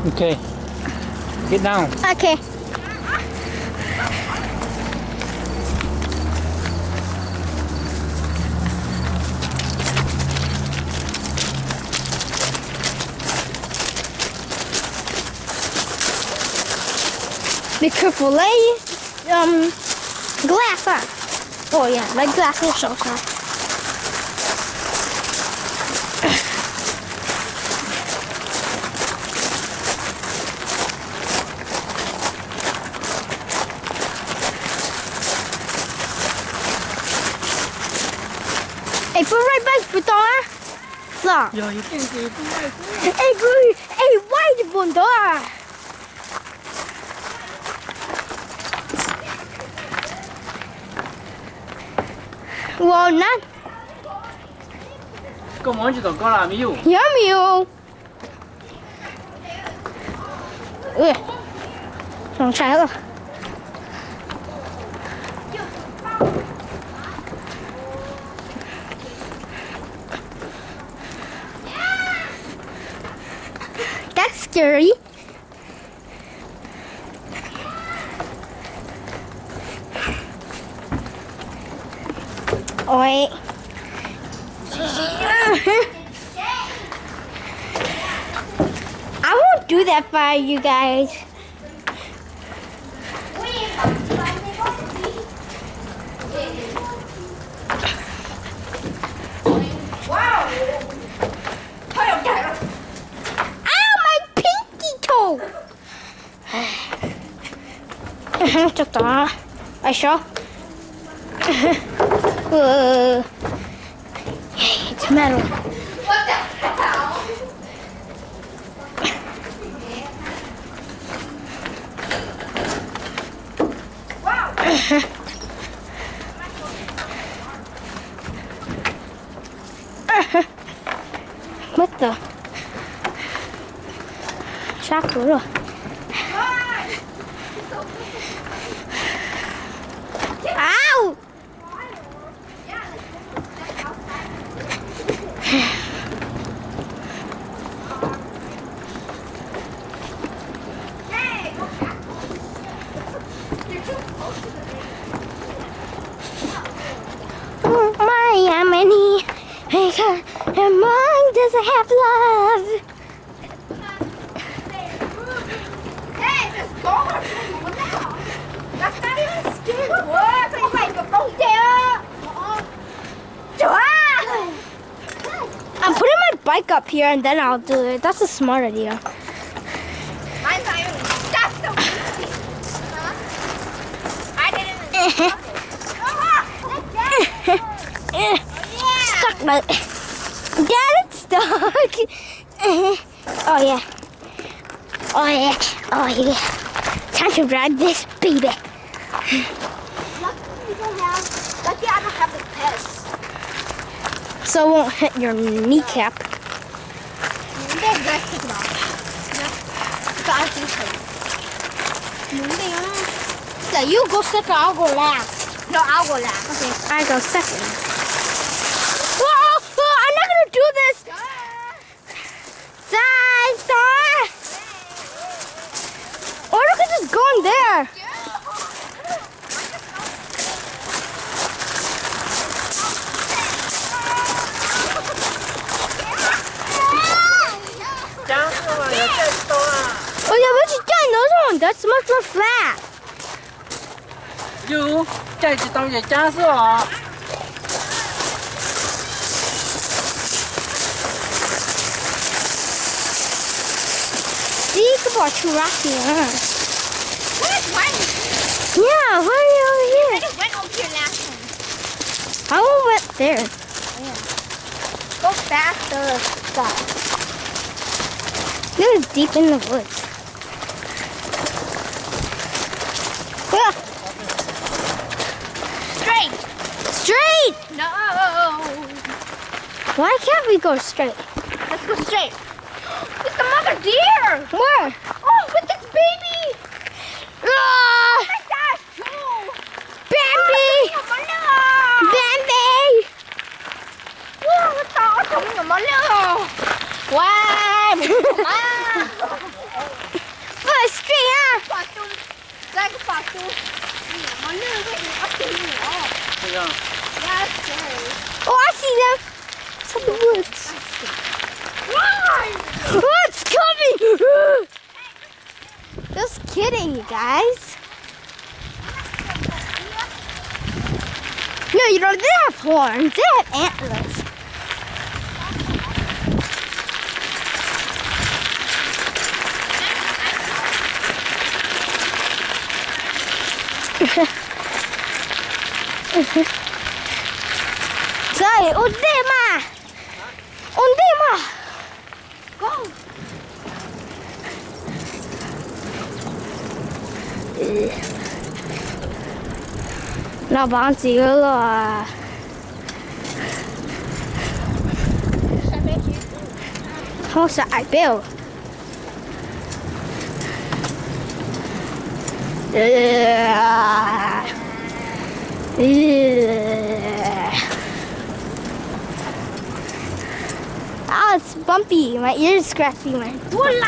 Okay. Get down. Okay. Be careful, lay glass on. Oh yeah, like glass will show her. Ê, Phương ơi, bay của tôi á. Sao? Rồi, cái gì cũng vậy. Ê, Phương, ê, quay đi buồn tôi à. Wow, nát. Có món gì có làm yêu? Yummy. Ui, không trái rồi. That's scary. Oi. I won't do that for you guys. Chắc đó. I show. It's metal. What the hell? Wow. What the? Chắc rồi. Ow! My, how many? And mine doesn't have love. Hey, there's dollars. What the hell? That's not even scary. What? It's like a phone there. I'm putting my bike up here and then I'll do it. That's a smart idea. Mine's not even. That's so easy. I didn't even. Stuck my. Dad, it's stuck. Oh yeah. Oh yeah. Oh yeah. Time to ride this baby. Lucky I don't have the pets. So it won't hit your kneecap. Let's take it off. So you go second, I'll go last. No, I'll go last. Okay, I go second. Whoa! Oh, I'm not gonna do this! Stop! Or look at this going there. Oh yeah, but you can't know that. That's much more flat. You, chạy chỉ tao về cha sao? See, you can watch you rocky, huh? Where's one? Yeah, why are you over I here? just went over here last time. I went there. Go faster. Stop. It was deep in the woods. Yeah. Straight. Straight! No. Why can't we go straight? Let's go straight. It's the mother deer. Where? Oh, with its baby. Ah! My gosh. Oh. Bambi! Bambi! Wow, it's all coming a little. Wow. 这样。 Oh, I see them. It's in the woods. Oh, it's coming. Just kidding, you guys. No, you know, they have horns. They have antlers. Trời, ổn định mà. Ổn định mà. Go. Nó bán gì rồi. Không sợ ai biểu. Oh, it's bumpy. My ear's scratching. Dude,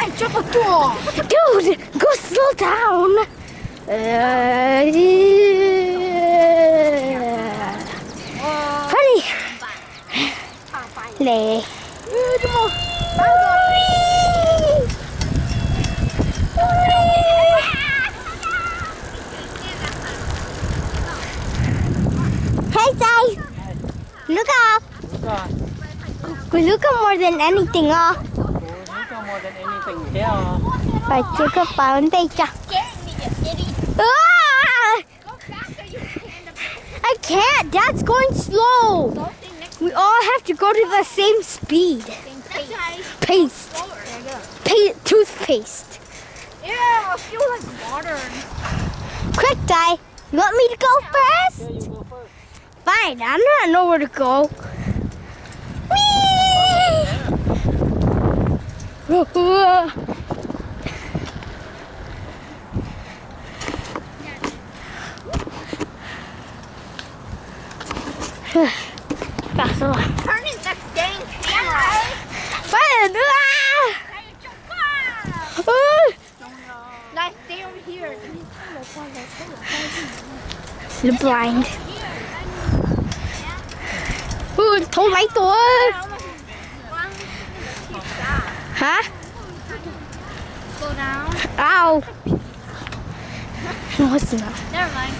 go slow down. Funny. Lay. Hey, Caij. Look up. We look up more than anything, Look more than anything here. Phải chưa có vấn đề chắc. I can't. Dad's going slow. We all have to go to the same speed. Paste. Toothpaste. Yeah, I feel like modern. Quick, Caij. You want me to go first? Yeah, you go first. Fine. I don't know where to go. Whee! Faster. Turning the dang camera. Fine. Let's stay over here. You're blind. Không lấy tôi. Hả? Slow down. Ow. No, it's not. Never mind.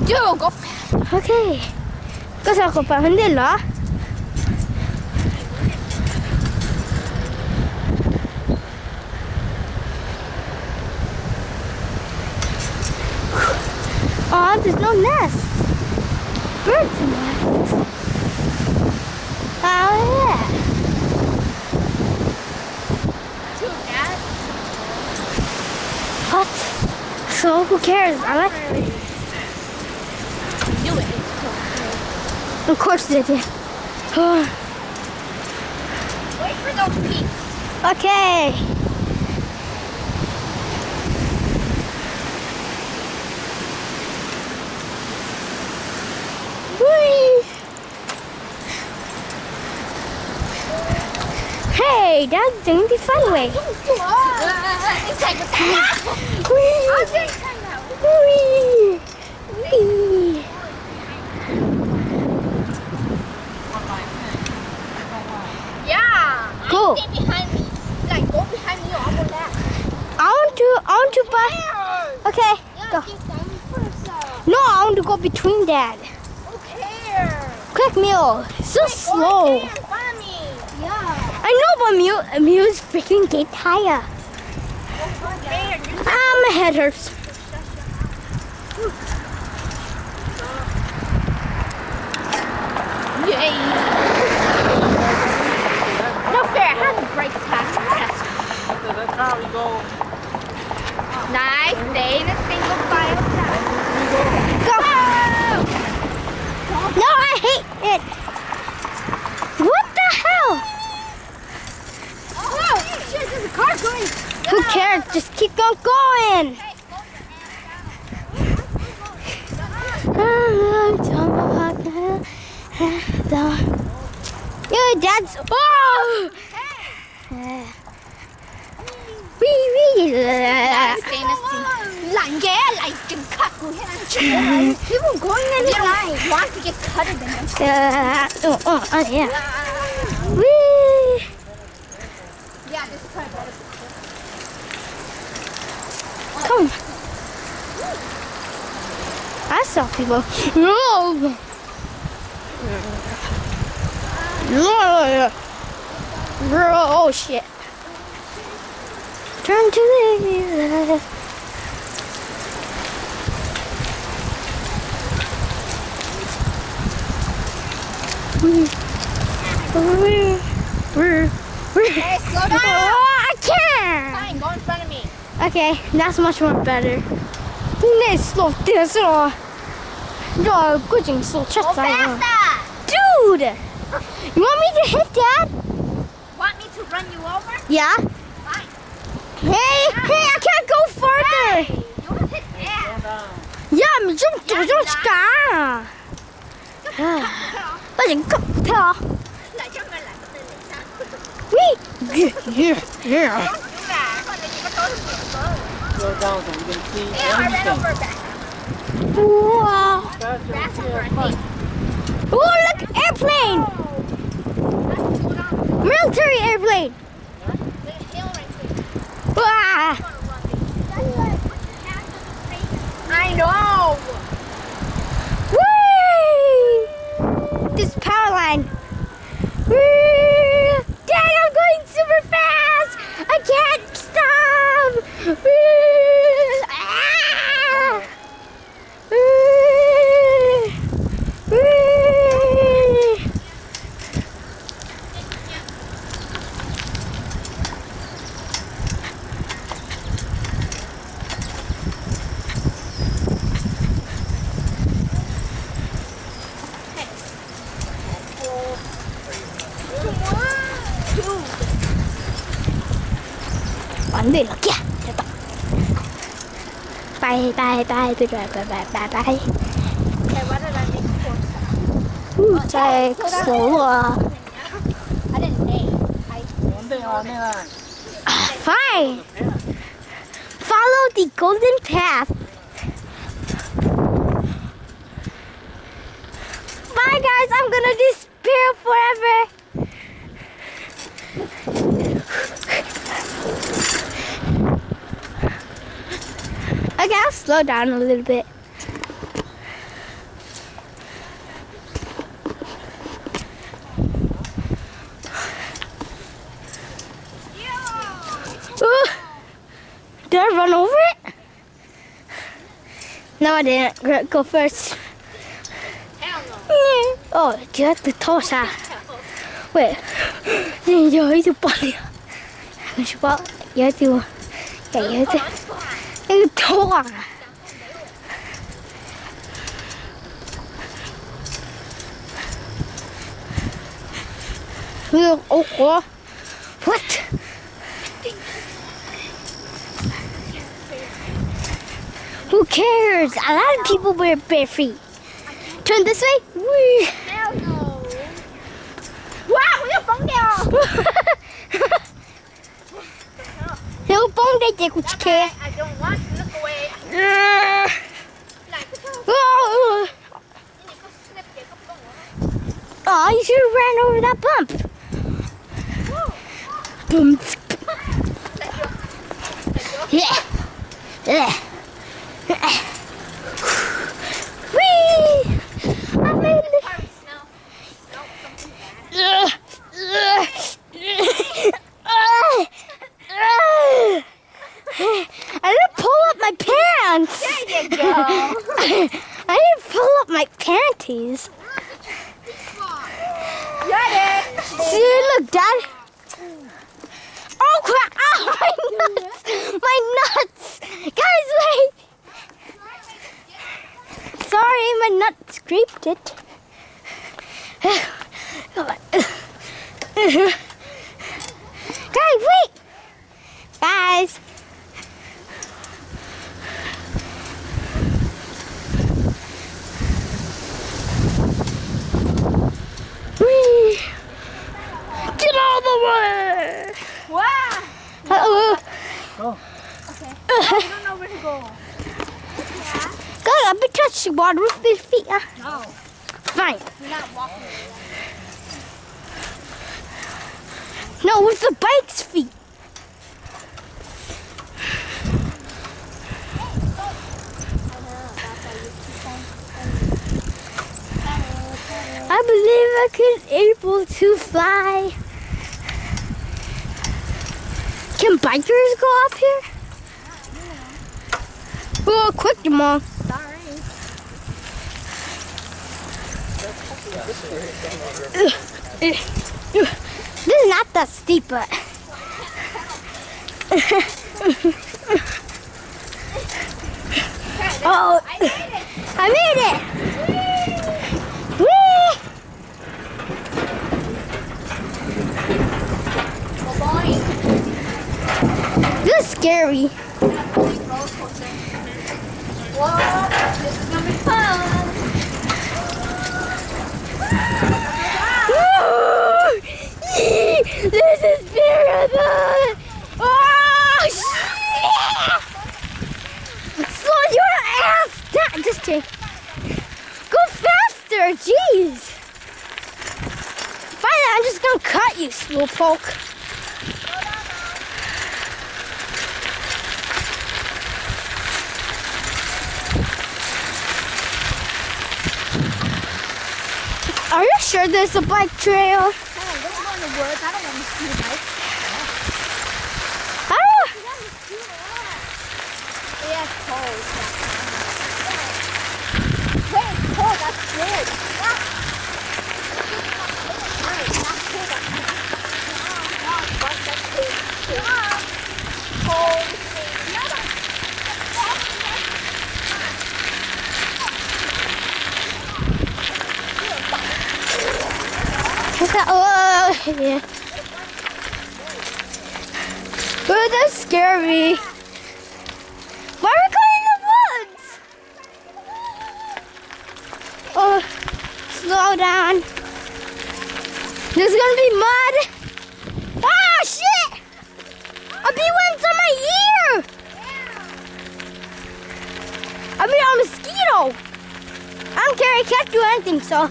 Dude, go fast. Okay. Có sao không phải vấn đề đó? Oh, there's no nest. Birds in nest. Oh, yeah. What? So, who cares? I like it. Do it. Of course they did. Wait for those peaks. Okay. Whee! Hey, Dad's doing the fun way. Whee! Whee! Whee! Yeah. Go. Stay behind me. Like, go behind me on the left. I want to buy. Okay, go. No, I want to go between Dad. Who cares? Quick, Mew. So slow. Go in front of me. Yeah. I know, but Mew's freaking get tired. My head hurts. Yay. No fair. I had to break past. After that car, we go. Nice. Stay in a single file. Go. No, I hate it. What the hell? Oh, shit, there's a car going. Who cares? Just keep on going. Your dad's. Oh! Wee wee. famous line like can cut people going in the line want to get cutted in them. Yeah. Whee! Yeah, this is better. Come on. I saw people. No. Oh shit. Turn to the left. Hey, slow down. Oh, I can't. Fine, go in front of me. Okay, that's much more better. Let's slow this on. Yo, good thing slow check Go that. faster. Dude, you want me to hit Dad? Want me to run you over? Yeah. Fine. Hey, I can't go further. Hey, you want to hit that? Yeah, mình 좀 cá. Bây giờ cấp theo. Lại cho người lại có tên này sao? Yeah. Đúng là, con này chỉ có tối hơn nữa. Go down so you can see Yeah, I ran everything. over that. Wow. That's That's your over fun. me. Oh, look, airplane. That's too long. Military airplane. There's a hill right there. Wow. I want to run it. I know. Whee! This power line. Whee! Dad, I'm going super fast. I can't stop. Whee! Ah! Whee! Whee! 안 돼, 럭키야. 됐다. 바이. Okay, what did I make for? 잘 slow. I didn't name. One thing on there. Fine. Follow the golden path. Bye, guys. I'm gonna disappear forever. Okay, I'll slow down a little bit. Ooh. Did I run over it? No, I didn't. Go first. Hell no. Oh, you have to toss that. Wait. You have to put it. You have to. Yeah, you have to. You toss. Oh, what? Who cares? A lot of people wear bare feet. Turn this way. Whee. Hell no. Wow, you're from there. Nếu bông đây chị cũng care. I don't want to look away. Like, Oh, you should have ran over that bump. Boom. Yeah. Whee! I made it. I didn't pull up my pants. there you go. I didn't pull up my panties. Got it. See, look, Dad. Oh crap! Oh, my nuts! My nuts! Guys, wait! Sorry, my nut scraped it. Guys, wait! Guys! Whee! Get out of the way! Wow. Uh-oh. Go. I've been touching water with my feet. No, Fine. you're not walking. No, with the bike's feet. I believe I could able to fly. Can bikers go up here? Oh, quick, Mom. Sorry. This is not that steep, but. Oh, I made it! Whee! This is scary. Whoa, this is gonna be fun. Woo! This is marathon! Oh, shit! Slow your ass down! Just take. Go faster! Jeez! Fine, I'm just gonna cut you, slowpoke. Are you sure there's a bike trail? Hey, don't go in the woods. I don't want to see the bike. Ah! Yeah, it's cold. Hey, it's cold. That's scared. Oh, yeah. Oh, that's scary. Why are we going in the woods? Oh, slow down. There's gonna be mud. Ah, shit! A bee went on my ear. I mean, a mosquito. I don't care. I can't do anything, so.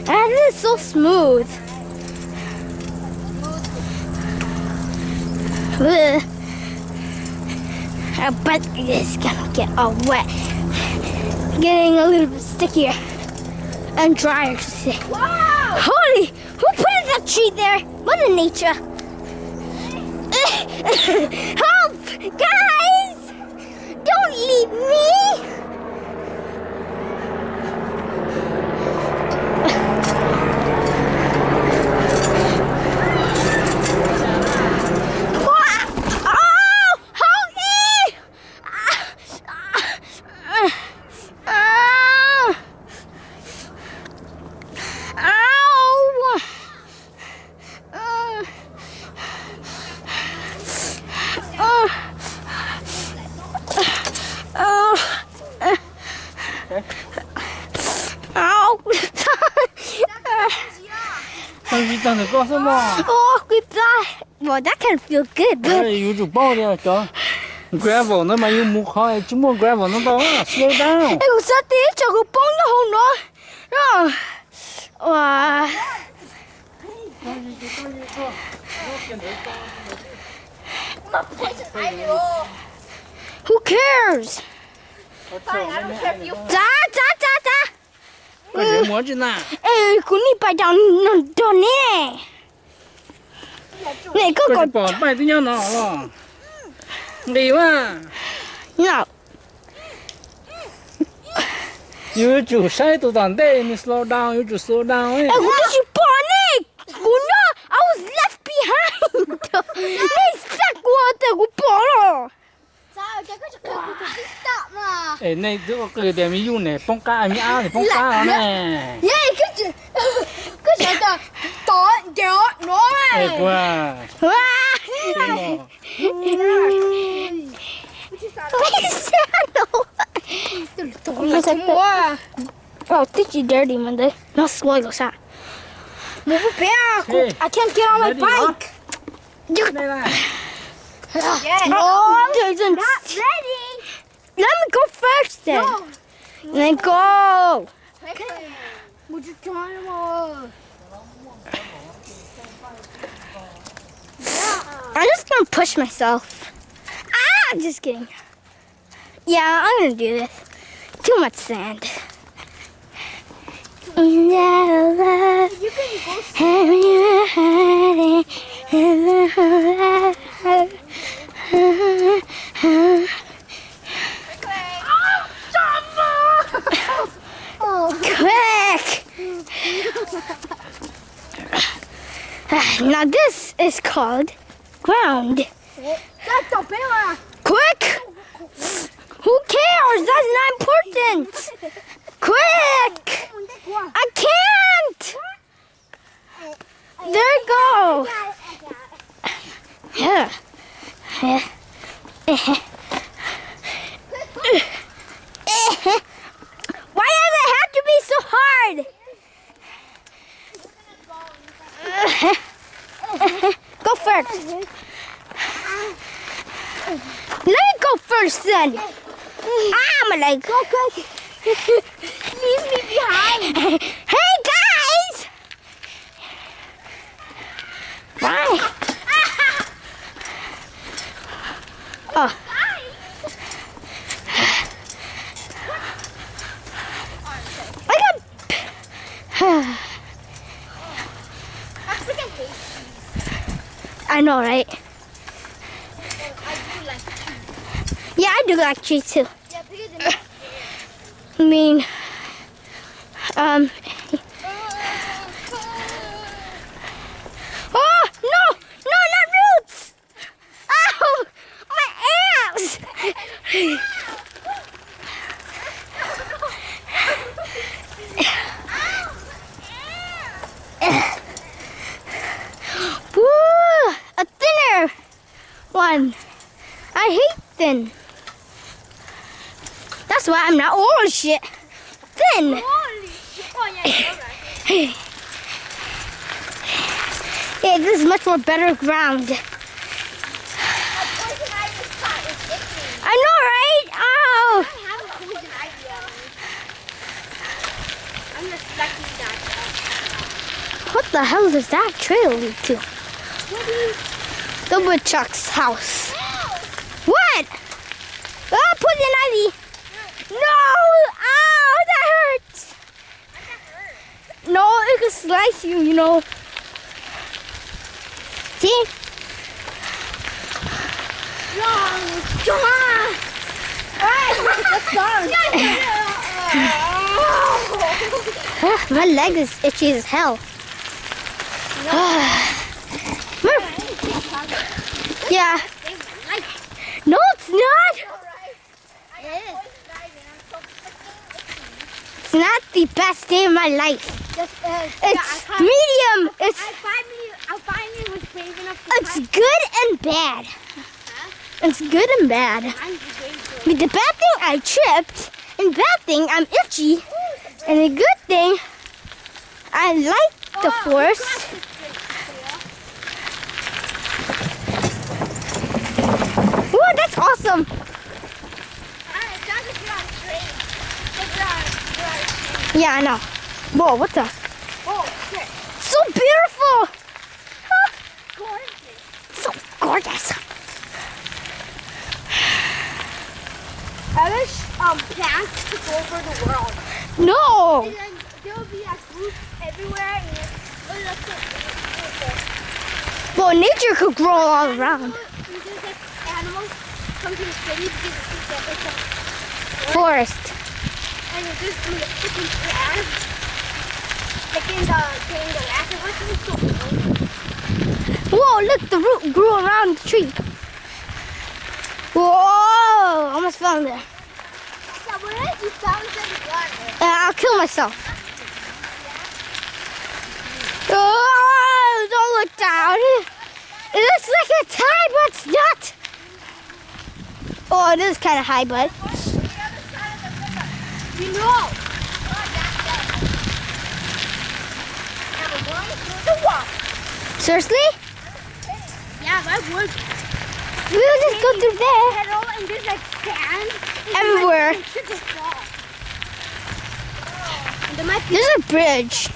And this is so smooth. Ugh. I bet it's gonna get all wet. Getting a little bit stickier and drier. Wow! Holy! Who put that tree there? Mother Nature. Help! Guys! Don't leave me! Oh, goodbye. Well, that can feel good, but gravel nó mà yêu mua khỏi chứ mua gravel nó to slow down. em cũng sợ tí cho cái bóng nó không nữa. Wow. Who cares? Giá. Cái muốn chứ nào? Ê, cũng đi bài đòn nè. Này có Cái bỏ bài tí nhau nó. Đi mà. nào. You chủ sai tụi tàn đây, mình slow down, you chủ slow down ấy. Ê, cũng đi bỏ nè. Cũng nhớ, I was left behind. Này sạc qua tờ cũng bỏ rồi. Sao? Cái stop mà. Ê, này tụi cái điểm mình dùng này, bông cá, mình áo thì bông cá này. Yeah, cái chuyện tỏ kéo nó Ê, này. qua. Oh, did you dirty man? No spoil sa. I can't get on my bike. Đây này. Oh, doesn't. Not ready. Let me go first then. No. Then go. Okay. We're just trying to. I'm just gonna push myself. Ah, just kidding. Yeah, I'm gonna do this. Too much sand. You can go. Quick! Now this is called ground. That's the pillar. Quick! Who cares? That's not important. Quick! I can't! There you go. Yeah. Why does it have to be so hard? Go first. Let me go first then. Ah, my leg. Go quick. Leave me behind. Hey guys! Why? Oh. I got. I freaking hate cheese. I know, right? I do like cheese. Yeah, I do like cheese too. Yeah, bigger than I mean, oh no, no, not roots! Ow, my ass! Woo, a thinner one. I hate thin. That's why I'm not old shit. Thin. Holy shit. Oh, yeah, you're right. Yeah, this is much more better ground. Poison ivy spot is itching. I know, right? Ow. I have a poison ivy on me. I'm just lucky that. What the hell does that trail lead to? What do you The woodchuck's house. What? Ah, poison ivy. No! Ow, that hurts. No, it could slice you, you know. See? No, come on. Alright, let's go. My leg is itchy as hell. Yeah. No, it's not. It's not the best day of my life. It's medium. I finally was brave enough to It's good and bad. It's good and bad. With the bad thing, I tripped. And bad thing, I'm itchy. And the good thing, I like the forest. Whoa, that's awesome. Yeah, I know. Whoa, what the? Oh, shit. So beautiful. Gorgeous. So gorgeous. I wish plants took over the world. No. And then there will be like roots everywhere and it looks so beautiful. Well, nature could grow all around. There's like animals come to the city because it's a Forest. and it's just freaking plants. Like in the last of us, it's so cool. Whoa, look, the root grew around the tree. Whoa, almost fell in there. Yeah, what if you found some water? I'll kill myself. Oh, don't look down. It looks like it's high, but it's not. Oh, it is kind of high, but. You know. And we're going through the water. Seriously? Yeah. Yeah, that would. We'll just go through there. Pedal and there's like sand. Everywhere. There might be. There's a bridge.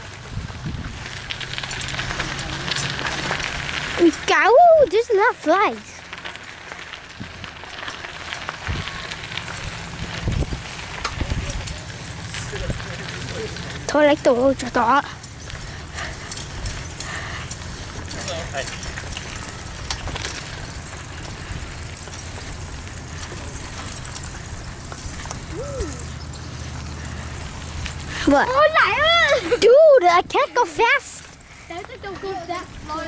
Ooh, there's a lot of flies. Tôi lấy tủ cho đó. What? Dude, I can't go fast. Don't go that slow.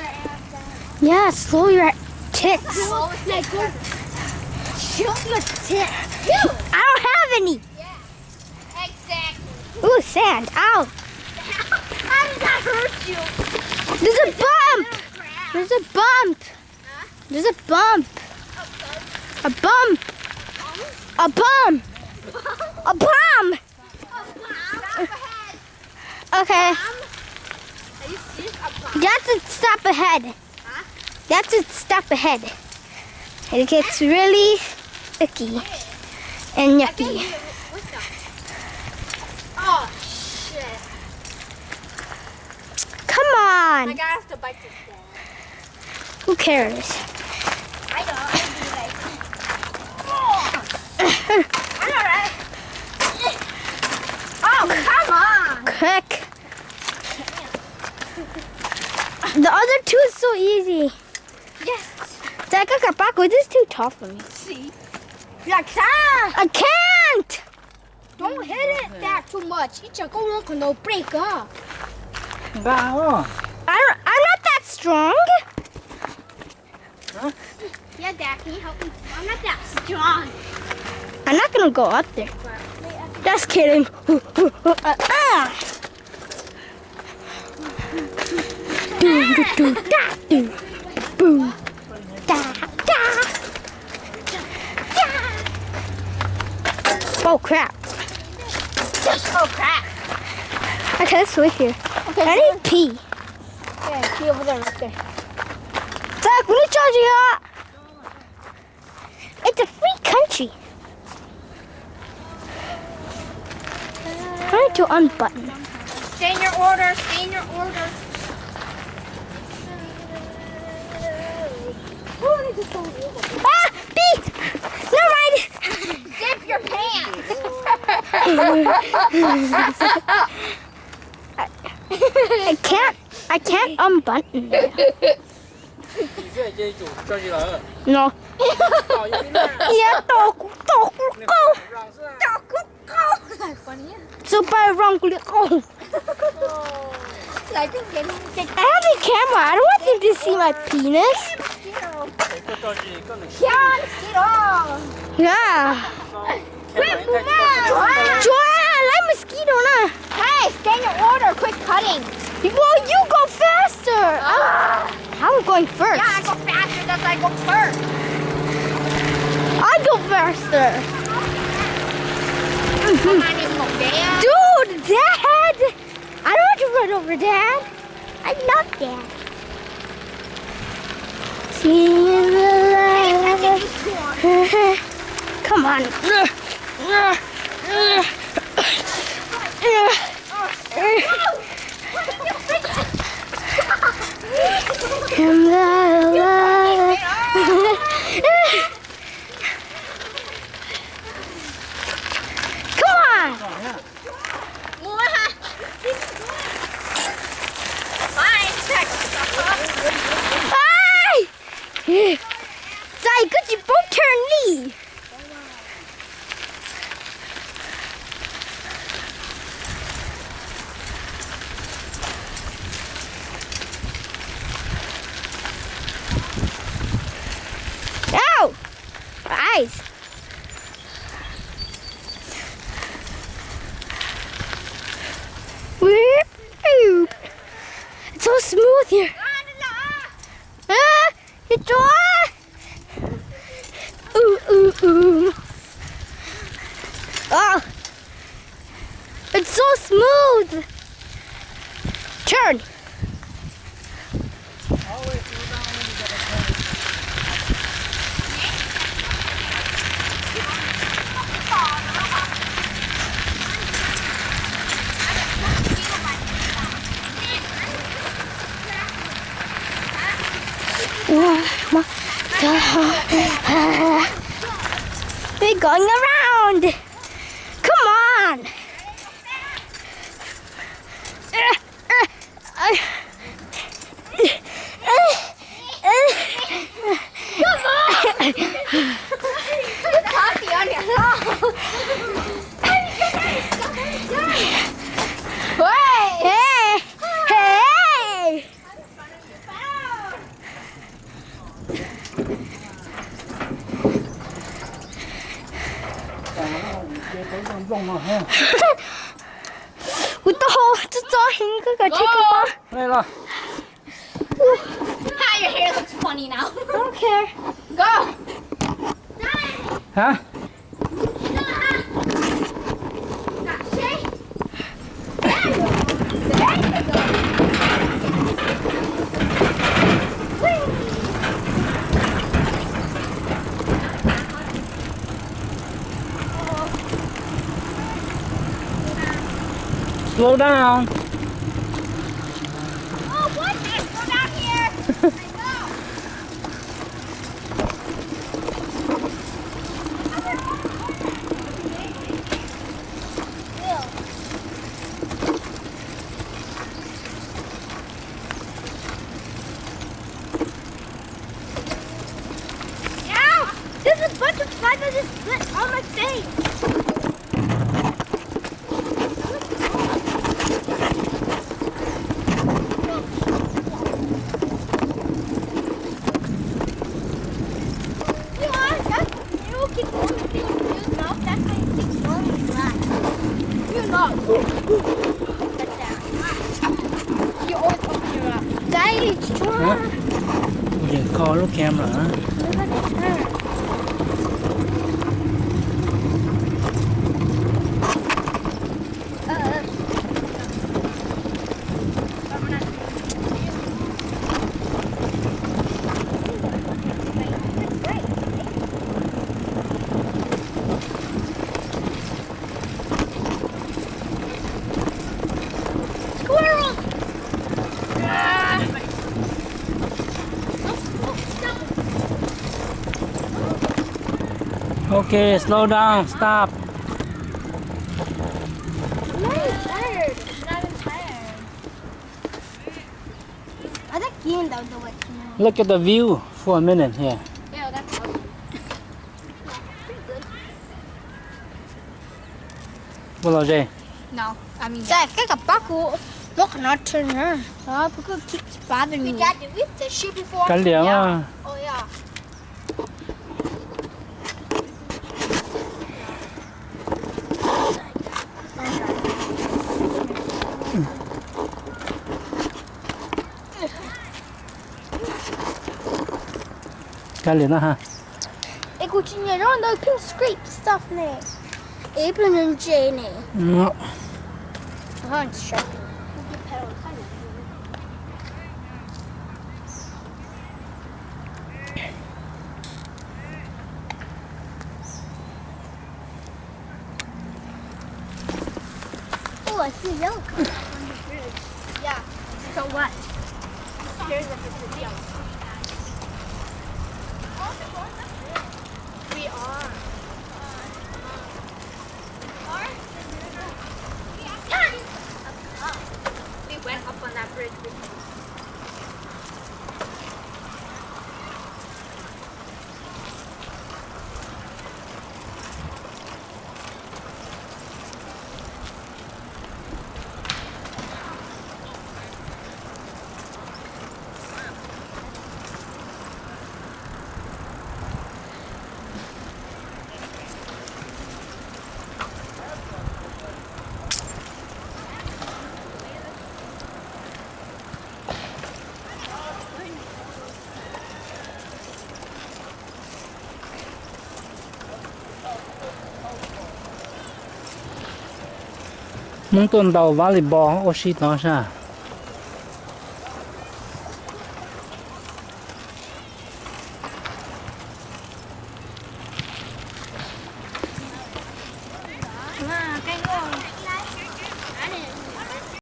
Yeah, slow your tits. Show your tits. I don't have any. Yeah, exactly. Ooh, sand. Ow. How did that hurt you? There's a bump. There's a bump. There's a bump. A bump. A bump. A bomb. Okay. That's a stop ahead. That's a stop ahead. It gets really icky and yucky. Oh, shit. Come on. I gotta have to bite this down. Who cares? I know. I'd be like, oh. I know, right? Oh, come on. Quick. The other two is so easy. Yes. This is too tough for me. See? Like that. I can't. Don't hit it that too much. It's a go on, no break up. Wow. I'm not that strong. Huh? Yeah, Dad, can you help me? I'm not that strong. I'm not gonna go up there. Just kidding. Boom, boom, da, boom, boom, da, da, da. Oh crap! Oh, crap. I can't switch here. Okay, I need pee. yeah, see over there, right there. Zach, let me charge you up. It's a free country. I need to unbutton. Stay in your order. Stay in your order. Ah, pee! Never mind. Zip your pants. I can't unbutton. 你这这就这就来了。 No. 好，有点。 Yeah, dog, go. Super wrong. Oh. I think they I have a camera. I don't want them to see my penis. 这这是更能。 mosquito. Yeah. Joanna, I like mosquito, nah. Hey, stay in your order. Quit cutting. Well, you go faster. I'm going first. Yeah, I go faster because I go first. I go faster. Come on, you go there. Dude, Dad. I don't want to run over Dad. I love Dad. See the light. Come on. Come on. Hi. Zai, could you both turn me? Ow! Eyes. It's so smooth here. It's ooh. Oh, it's so smooth. Turn. We're going around. Come on. With the whole Your hair looks funny now. I don't care. Go. Hả? Slow down. Oh, what? Go down here. I know. Ow! There's a bunch of flies that just split on my face. Giờ co lúc kem hả? Okay, slow down, stop. I'm not even tired. I think Ian though the way. Look at the view for a minute here. Yeah, that's awesome. What are they? No, I mean, Dad, cái cặp bác của nó còn nó turn her. Because it keeps bothering me. Dad, did we fish here before? Cái liễu à. Oh, yeah. Cái liễu ha. Ik moet je niet rond, ik kan scrape stuff nee. Ik ben een Jane. No. Hand sharp. Oh, I see yellow color on the bridge. Yeah. So what? Here's if it's yellow. We are. We went up on that bridge. Muốn tuần đầu volleyball, ô xí đó sao?